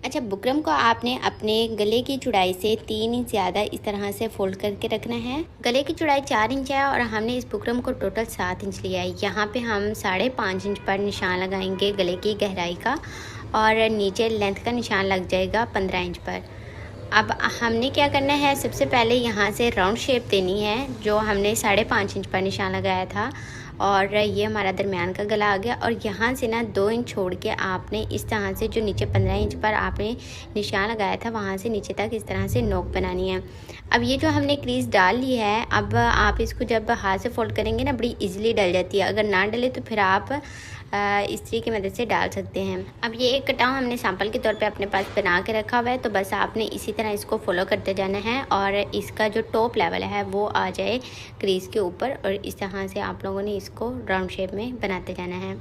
अच्छा, बुकरम को आपने अपने गले की चौड़ाई से 3 इंच ज़्यादा इस तरह से फोल्ड करके रखना है। गले की चौड़ाई 4 इंच है और हमने इस बुकरम को टोटल 7 इंच लिया है। यहाँ पे हम 5.5 इंच पर निशान लगाएंगे गले की गहराई का और नीचे लेंथ का निशान लग जाएगा 15 इंच पर। अब हमने क्या करना है, सबसे पहले यहाँ से राउंड शेप देनी है जो हमने 5.5 इंच पर निशान लगाया था और ये हमारा दरमियान का गला आ गया। और यहाँ से ना 2 इंच छोड़ के आपने इस तरह से जो नीचे 15 इंच पर आपने निशान लगाया था वहाँ से नीचे तक इस तरह से नोक बनानी है। अब ये जो हमने क्रीज डाल ली है, अब आप इसको जब हाथ से फोल्ड करेंगे ना बड़ी इजीली डल जाती है। अगर ना डले तो फिर आप इस्त्री की मदद से डाल सकते हैं। अब ये एक कटाव हमने सैंपल के तौर पे अपने पास बना के रखा हुआ है, तो बस आपने इसी तरह इसको फॉलो करते जाना है और इसका जो टॉप लेवल है वो आ जाए क्रीज के ऊपर और इस तरह से आप लोगों ने इसको राउंड शेप में बनाते जाना है।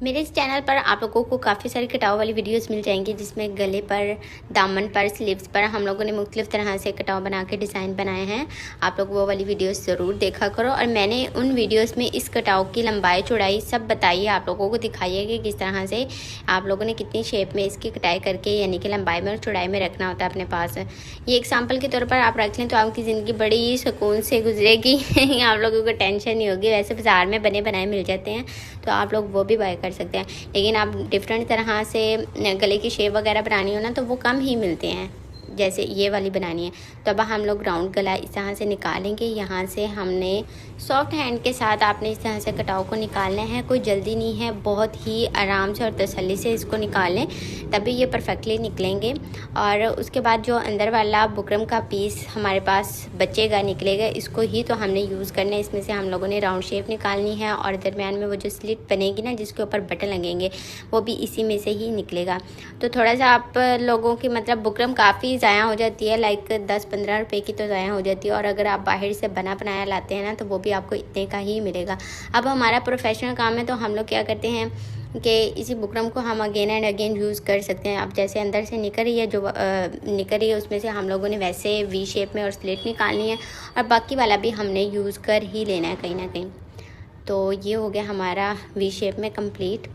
मेरे इस चैनल पर आप लोगों को काफ़ी सारी कटाव वाली वीडियोस मिल जाएंगी जिसमें गले पर, दामन पर, स्लीव्स पर हम लोगों ने मुख्तलिफ़ तरह से कटाव बना के डिज़ाइन बनाए हैं। आप लोग वो वाली वीडियोस ज़रूर देखा करो और मैंने उन वीडियोस में इस कटाव की लंबाई चौड़ाई सब बताई है, आप लोगों को दिखाई है कि किस तरह से आप लोगों ने कितनी शेप में इसकी कटाई करके यानी कि लंबाई में और चौड़ाई में रखना होता है अपने पास। ये एग्जाम्पल के तौर पर आप रख लें तो आपकी ज़िंदगी बड़ी सुकून से गुजरेगी आप लोगों को टेंशन नहीं होगी। वैसे बाज़ार में बने बनाए मिल जाते हैं तो आप लोग वो भी बाय कर सकते हैं, लेकिन आप डिफरेंट तरह से गले की शेप वगैरह बनानी हो ना तो वो कम ही मिलते हैं, जैसे ये वाली बनानी है। तो अब हम लोग राउंड गला इस तरह से निकालेंगे। यहाँ से हमने सॉफ्ट हैंड के साथ आपने इस तरह से कटाव को निकालना है। कोई जल्दी नहीं है, बहुत ही आराम से और तसल्ली से इसको निकाल लें तभी ये परफेक्टली निकलेंगे। और उसके बाद जो अंदर वाला बुकरम का पीस हमारे पास बचेगा, निकलेगा, इसको ही तो हमने यूज़ करना है। इसमें से हम लोगों ने राउंड शेप निकालनी है और दरमियान में वो जो स्लिट बनेगी ना जिसके ऊपर बटन लगेंगे वो भी इसी में से ही निकलेगा। तो थोड़ा सा आप लोगों की मतलब बुकरम काफ़ी ज़ाया हो जाती है, लाइक 10-15 रुपए की तो ज़ाया हो जाती है और अगर आप बाहर से बना बनाया लाते हैं ना तो वो भी आपको इतने का ही मिलेगा। अब हमारा प्रोफेशनल काम है तो हम लोग क्या करते हैं कि इसी बुकरम को हम अगेन एंड अगेन यूज़ कर सकते हैं। अब जैसे अंदर से निकल रही है, जो निकल रही है उसमें से हम लोगों ने वैसे वी शेप में और स्लिट निकालनी है और बाकी वाला भी हमने यूज़ कर ही लेना है कहीं ना कहीं। तो ये हो गया हमारा वी शेप में कंप्लीट।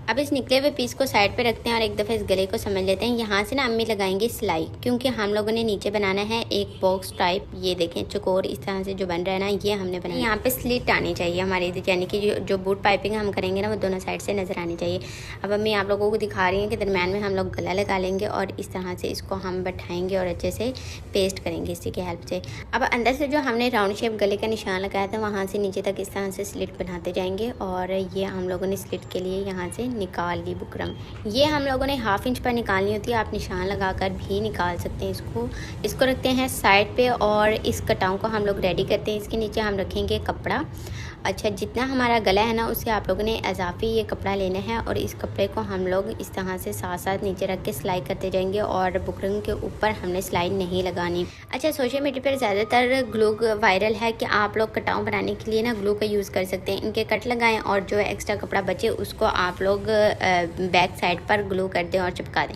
अब इस निकले हुए पीस को साइड पे रखते हैं और एक दफ़ा इस गले को समझ लेते हैं। यहाँ से ना अम्मी लगाएंगे सिलाई, क्योंकि हम लोगों ने नीचे बनाना है एक बॉक्स टाइप। ये देखें चकोर इस तरह से जो बन रहा है ना ये हमने बनाया। यहाँ पे स्लिट आनी चाहिए हमारी, यानी कि जो बूट पाइपिंग हम करेंगे ना वो दोनों साइड से नज़र आनी चाहिए। अब अम्मी आप लोगों को दिखा रही हैं कि दरम्यान में हम लोग गला लगा लेंगे और इस तरह से इसको हम बैठाएँगे और अच्छे से पेस्ट करेंगे इसी की हेल्प से। अब अंदर से जो हमने राउंड शेप गले का निशान लगाया था वहाँ से नीचे तक इस तरह से स्लिट बनाते जाएंगे और ये हम लोगों ने स्लिट के लिए यहाँ से निकाल ली बुकरम। ये हम लोगों ने 1/2 इंच पर निकालनी होती है, आप निशान लगाकर भी निकाल सकते हैं। इसको रखते हैं साइड पे और इस कटाव को हम लोग रेडी करते हैं। इसके नीचे हम रखेंगे कपड़ा। अच्छा, जितना हमारा गला है ना उससे आप लोगों ने इजाफी ये कपड़ा लेना है और इस कपड़े को हम लोग इस तरह से साथ साथ नीचे रख के सिलाई करते जाएंगे और बुकरम के ऊपर हमने सिलाई नहीं लगानी। अच्छा, सोशल मीडिया पर ज़्यादातर ग्लू वायरल है कि आप लोग कटाव बनाने के लिए ना ग्लू का यूज़ कर सकते हैं। इनके कट लगाएं और जो एक्स्ट्रा कपड़ा बचे उसको आप लोग बैक साइड पर ग्लू कर दें और चिपका दें।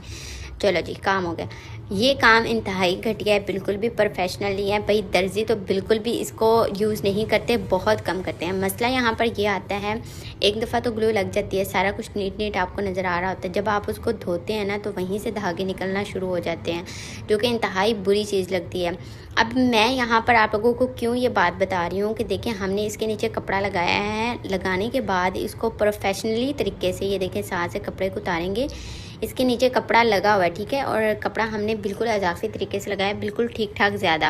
चलो जी, काम हो गया। ये काम इंतहाई घटिया है, बिल्कुल भी प्रोफेशनल नहीं है भाई। दर्जी तो बिल्कुल भी इसको यूज़ नहीं करते, बहुत कम करते हैं। मसला यहाँ पर ये आता है, एक दफ़ा तो ग्लू लग जाती है, सारा कुछ नीट नीट आपको नज़र आ रहा होता है। जब आप उसको धोते हैं ना तो वहीं से धागे निकलना शुरू हो जाते हैं, जो कि इंतहाई बुरी चीज़ लगती है। अब मैं यहाँ पर आप लोगों को क्यों ये बात बता रही हूँ कि देखें हमने इसके नीचे कपड़ा लगाया है, लगाने के बाद इसको प्रोफेशनली तरीके से ये देखें साथ से कपड़े को उतारेंगे। इसके नीचे कपड़ा लगा हुआ है, ठीक है, और कपड़ा हमने बिल्कुल इजाफी तरीके से लगाया, बिल्कुल ठीक ठाक ज़्यादा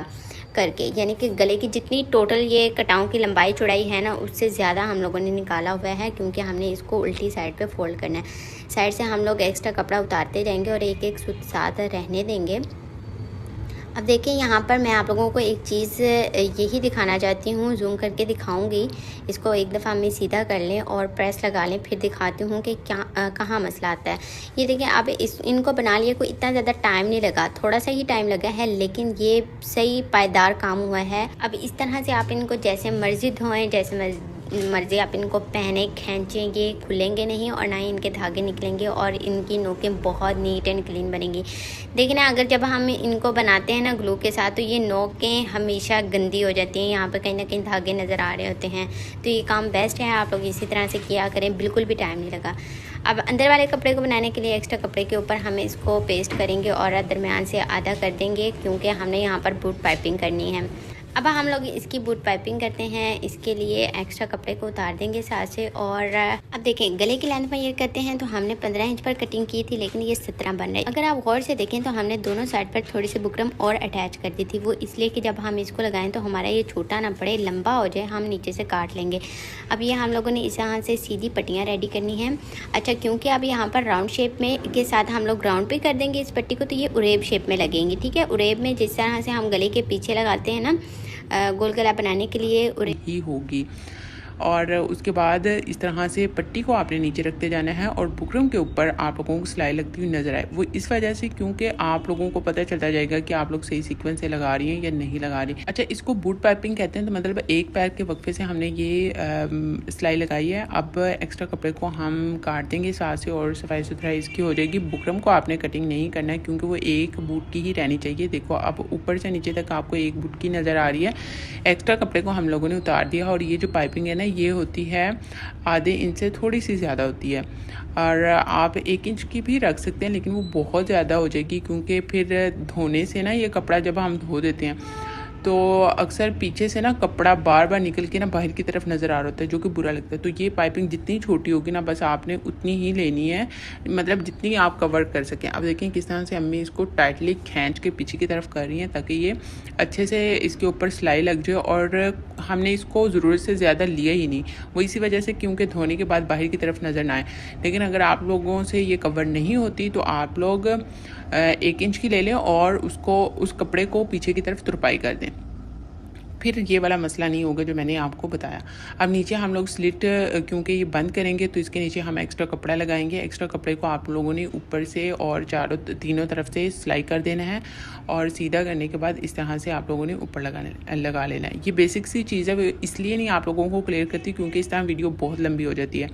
करके, यानी कि गले की जितनी टोटल ये कटाव की लंबाई चौड़ाई है ना उससे ज़्यादा हम लोगों ने निकाला हुआ है, क्योंकि हमने इसको उल्टी साइड पे फोल्ड करना है। साइड से हम लोग एक्स्ट्रा कपड़ा उतारते जाएंगे और एक एक सूत साथ रहने देंगे। अब देखिए यहाँ पर मैं आप लोगों को एक चीज़ यही दिखाना चाहती हूँ, जूम करके दिखाऊंगी। इसको एक दफ़ा मैं सीधा कर लें और प्रेस लगा लें, फिर दिखाती हूँ कि क्या कहाँ मसला आता है। ये देखिए अब इनको बना लिए, कोई इतना ज़्यादा टाइम नहीं लगा, थोड़ा सा ही टाइम लगा है, लेकिन ये सही पायदार काम हुआ है। अब इस तरह से आप इनको जैसे मर्जी धोएँ, जैसे मर्ज़ी आप इनको पहने खींचेंगे, खुलेंगे नहीं और ना ही इनके धागे निकलेंगे और इनकी नोकें बहुत नीट एंड क्लीन बनेंगी। देखिए ना, अगर जब हम इनको बनाते हैं ना ग्लू के साथ, तो ये नोकें हमेशा गंदी हो जाती हैं, यहाँ पर कहीं ना कहीं धागे नज़र आ रहे होते हैं। तो ये काम बेस्ट है, आप लोग इसी तरह से किया करें, बिल्कुल भी टाइम नहीं लगा। अब अंदर वाले कपड़े को बनाने के लिए एक्स्ट्रा कपड़े के ऊपर हम इसको पेस्ट करेंगे और दरमियान से आधा कर देंगे, क्योंकि हमने यहाँ पर बूट पाइपिंग करनी है। अब हम लोग इसकी बूट पाइपिंग करते हैं। इसके लिए एक्स्ट्रा कपड़े को उतार देंगे साथ से। और अब देखें, गले की लेंथ मेजर करते हैं तो हमने 15 इंच पर कटिंग की थी, लेकिन ये 17 बन रहा है। अगर आप गौर से देखें तो हमने दोनों साइड पर थोड़ी सी बुकरम और अटैच कर दी थी, वो इसलिए कि जब हम इसको लगाएं तो हमारा ये छोटा ना पड़े, लंबा हो जाए, हम नीचे से काट लेंगे। अब ये हम लोगों ने इस यहाँ से सीधी पट्टियाँ रेडी करनी है। अच्छा, क्योंकि अब यहाँ पर राउंड शेप में के साथ हम लोग राउंड पे कर देंगे इस पट्टी को, तो ये उरेब शेप में लगेंगी। ठीक है, उरेब में जिस तरह से हम गले के पीछे लगाते हैं ना गोल गला बनाने के लिए ही होगी। और उसके बाद इस तरह से पट्टी को आपने नीचे रखते जाना है और बुकरम के ऊपर आप लोगों को सिलाई लगती हुई नज़र आए। वो इस वजह से क्योंकि आप लोगों को पता चलता जाएगा कि आप लोग सही सीक्वेंस से लगा रही हैं या नहीं लगा रही। अच्छा, इसको बूट पाइपिंग कहते हैं, तो मतलब एक पैर के वक्फे से हमने ये सिलाई लगाई है। अब एक्स्ट्रा कपड़े को हम काट देंगे साथ से और सफाई सुथराई इसकी हो जाएगी। बुकरम को आपने कटिंग नहीं करना है क्योंकि वो एक बूट की ही रहनी चाहिए। देखो, अब ऊपर से नीचे तक आपको एक बूट की नज़र आ रही है। एक्स्ट्रा कपड़े को हम लोगों ने उतार दिया और ये जो पाइपिंग है ना, ये होती है आधे इंच से थोड़ी सी ज़्यादा होती है। और आप 1 इंच की भी रख सकते हैं, लेकिन वो बहुत ज़्यादा हो जाएगी क्योंकि फिर धोने से ना, ये कपड़ा जब हम धो देते हैं तो अक्सर पीछे से ना कपड़ा बार बार निकल के ना बाहर की तरफ नज़र आ रहा होता है, जो कि बुरा लगता है। तो ये पाइपिंग जितनी छोटी होगी ना, बस आपने उतनी ही लेनी है, मतलब जितनी आप कवर कर सकें। अब देखें किस तरह से अम्मी इसको टाइटली खींच के पीछे की तरफ कर रही हैं ताकि ये अच्छे से इसके ऊपर सिलाई लग जाए। और हमने इसको ज़रूरत से ज़्यादा लिया ही नहीं, वो इसी वजह से क्योंकि धोने के बाद बाहर की तरफ नज़र ना आए। लेकिन अगर आप लोगों से ये कवर नहीं होती तो आप लोग 1 इंच की ले लें और उसको उस कपड़े को पीछे की तरफ तुरपाई कर दें, फिर ये वाला मसला नहीं होगा जो मैंने आपको बताया। अब नीचे हम लोग स्लिट क्योंकि ये बंद करेंगे तो इसके नीचे हम एक्स्ट्रा कपड़ा लगाएंगे। एक्स्ट्रा कपड़े को आप लोगों ने ऊपर से और तीनों तरफ से सिलाई कर देना है और सीधा करने के बाद इस तरह से आप लोगों ने ऊपर लगा लेना है। ये बेसिक सी चीज़ है, इसलिए नहीं आप लोगों को क्लियर करती क्योंकि इस तरह वीडियो बहुत लंबी हो जाती है।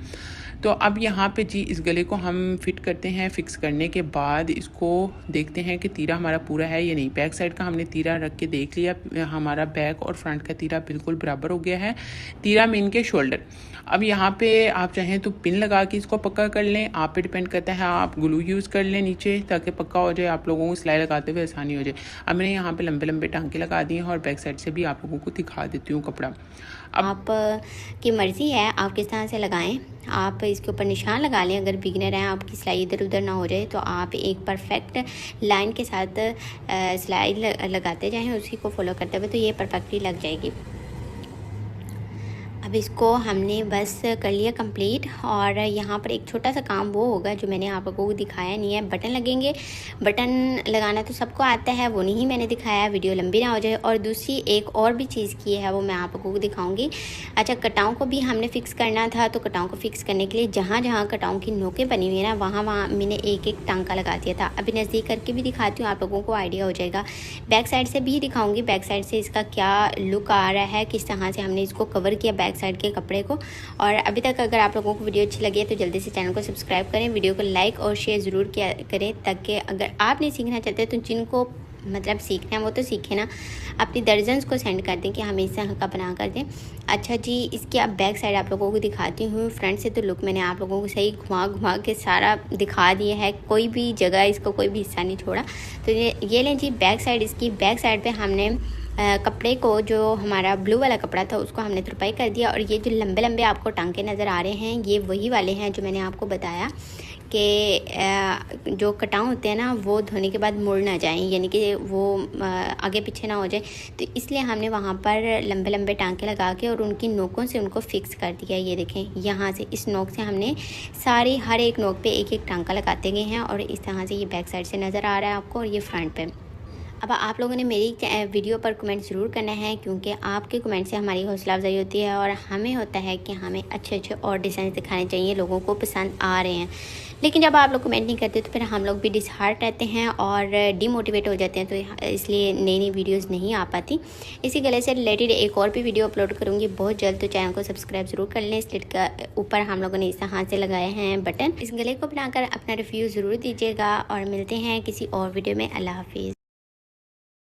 तो अब यहाँ पे जी इस गले को हम फिट करते हैं। फिक्स करने के बाद इसको देखते हैं कि तीरा हमारा पूरा है या नहीं। बैक साइड का हमने तीरा रख के देख लिया, हमारा बैक और फ्रंट का तीरा बिल्कुल बराबर हो गया है। तीरा मीन के शोल्डर। अब यहाँ पे आप चाहें तो पिन लगा के इसको पक्का कर लें, आप पे डिपेंड करता है। आप ग्लू यूज़ कर लें नीचे ताकि पक्का हो जाए, आप लोगों को सिलाई लगाते हुए आसानी हो जाए। अब मैंने यहाँ पे लंबे लंबे टांके लगा दिए हैं और बैक साइड से भी आप लोगों को दिखा देती हूँ कपड़ा। अब आप की मर्ज़ी है आप किस तरह से लगाएं। आप इसके ऊपर निशान लगा लें, अगर बिगनर हैं आपकी सिलाई इधर उधर ना हो जाए तो आप एक परफेक्ट लाइन के साथ सिलाई लगाते जाएं, उसी को फॉलो करते हुए, तो ये परफेक्टली लग जाएगी। अब इसको हमने बस कर लिया कंप्लीट। और यहाँ पर एक छोटा सा काम वो होगा जो मैंने आप लोगों को दिखाया नहीं है। बटन लगेंगे, बटन लगाना तो सबको आता है, वो नहीं मैंने दिखाया, वीडियो लंबी ना हो जाए। और दूसरी एक और भी चीज़ की है, वो मैं आप लोगों को दिखाऊंगी। अच्छा, कटाओं को भी हमने फ़िक्स करना था, तो कटाओं को फ़िक्स करने के लिए जहाँ जहाँ कटाओं की नोकें बनी हुई है ना, वहाँ वहाँ मैंने एक एक टांका लगा दिया था। अभी नज़दीक करके भी दिखाती हूँ, आप लोगों को आइडिया हो जाएगा। बैक साइड से भी दिखाऊँगी, बैक साइड से इसका क्या लुक आ रहा है, किस तरह से हमने इसको कवर किया बैक साइड के कपड़े को। और अभी तक अगर आप लोगों को वीडियो अच्छी लगी है तो जल्दी से चैनल को सब्सक्राइब करें, वीडियो को लाइक और शेयर ज़रूर किया करें, ताकि अगर आप नहीं सीखना चाहते तो जिनको मतलब सीखना है वो तो सीखे ना, अपनी दर्जन्स को सेंड कर दें कि हमें इस तरह का बना कर दें। अच्छा जी, इसकी अब बैक साइड आप लोगों को दिखाती हूँ। फ्रंट से तो लुक मैंने आप लोगों को सही घुमा घुमा के सारा दिखा दिया है, कोई भी जगह इसको कोई भी हिस्सा नहीं छोड़ा। तो ये लें जी बैक साइड इसकी। बैक साइड पर हमने कपड़े को, जो हमारा ब्लू वाला कपड़ा था, उसको हमने तुरपाई कर दिया। और ये जो लंबे लंबे आपको टांके नज़र आ रहे हैं, ये वही वाले हैं जो मैंने आपको बताया कि जो कटाव होते हैं ना, वो धोने के बाद मुड़ ना जाएं, यानी कि वो आगे पीछे ना हो जाए। तो इसलिए हमने वहाँ पर लंबे लंबे टांके लगा के और उनकी नोकों से उनको फिक्स कर दिया। ये देखें, यहाँ से इस नोक से हमने सारी हर एक नोक पे एक एक टांका लगाते गए हैं। और इस तरह से ये बैक साइड से नज़र आ रहा है आपको, और ये फ्रंट पे। अब आप लोगों ने मेरी वीडियो पर कमेंट ज़रूर करना है, क्योंकि आपके कमेंट से हमारी हौसला अफजाई होती है और हमें होता है कि हमें अच्छे अच्छे और डिज़ाइन दिखाने चाहिए, लोगों को पसंद आ रहे हैं। लेकिन जब आप लोग कमेंट नहीं करते तो फिर हम लोग भी डिसहार्ट रहते हैं और डीमोटिवेट हो जाते हैं, तो इसलिए नई नई वीडियोस नहीं आ पाती। इसी गले से रिलेटेड एक और भी वीडियो अपलोड करूँगी बहुत जल्द, तो चैनल को सब्सक्राइब ज़रूर कर लें। स्लिट का ऊपर हम लोगों ने इस तरह से लगाए हैं बटन। इस गले को बनाकर अपना रिव्यू ज़रूर दीजिएगा और मिलते हैं किसी और वीडियो में। अल्लाह हाफिज़।